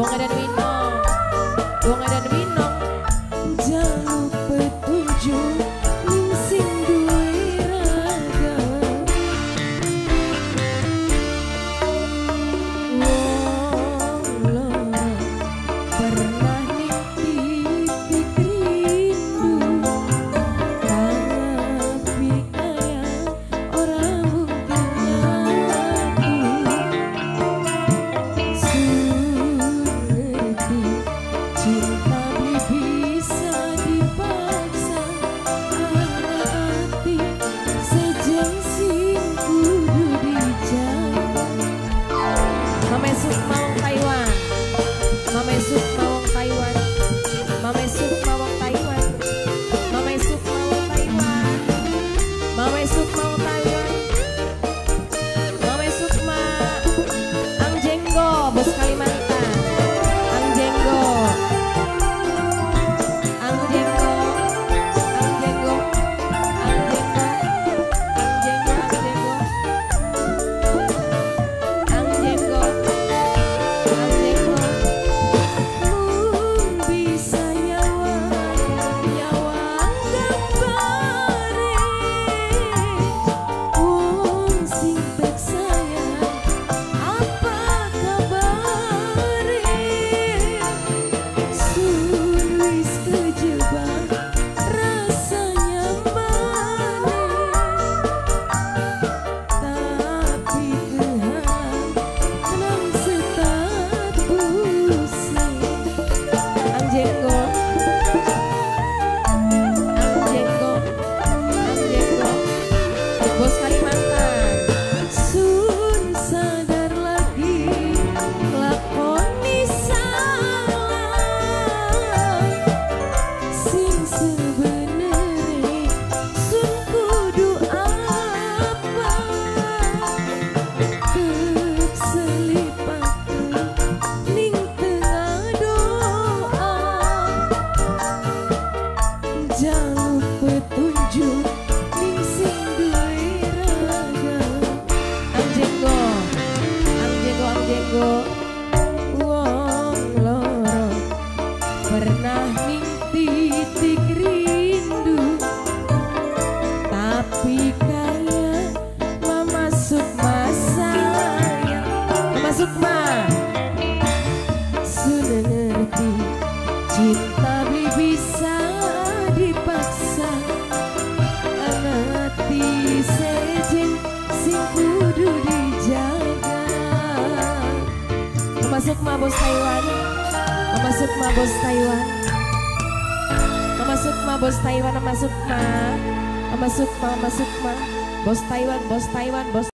Bunga dan Winong, Bunga dan Winong. Jaluk petunjuk ning sing duwe raga. Wong loro pernah nitip rindu, tapi kayak ora mungkin nyatu. Sunerti cinta bisa dipaksa, hati sejeng sing kudu dijaga. Mame Sukma wong Taiwan, Mame Sukma wong Taiwan, Mame Sukma wong Taiwan, Mame Sukma wong Taiwan, Mame Sukma wong Taiwan, Mame Sukma Ang Jenggo, Bos Kalimantan, Ang Jenggo, Ang Jenggo, Ang Jenggo, Ang Jenggo, Ang Jenggo, Ang Jenggo. Mun bisa nyawa gambare, wong sing pek sayang apa kabare? Sun wis kejebak rasanya maneh, tapi Tuhan nang setat pusing. Ang Jenggo, Ang Jenggo, Ang Jenggo, Bos Kalimantan. Sun sadar lagi lakoni salah, sing sebenere sun kudu apa? Keselipat ning tengah doa, jaluk petunjuk ning sing duwe raga. Ang Jenggo, Ang Jenggo, Ang Jenggo. Wong loro pernah ning titik rindu, tapi kayak Mama Sukma sayang. Mama Sukma, Sudah ngerti cinta bisa dipaksa, hati sejeng sing kudu dijaga. Mama Sukma Bos Taiwan, Mama Sukma Bos Taiwan, Mama Sukma Bos Taiwan, Mama Sukma, Mama Sukma, Mama Sukma, Bos Taiwan, Bos Taiwan, Bos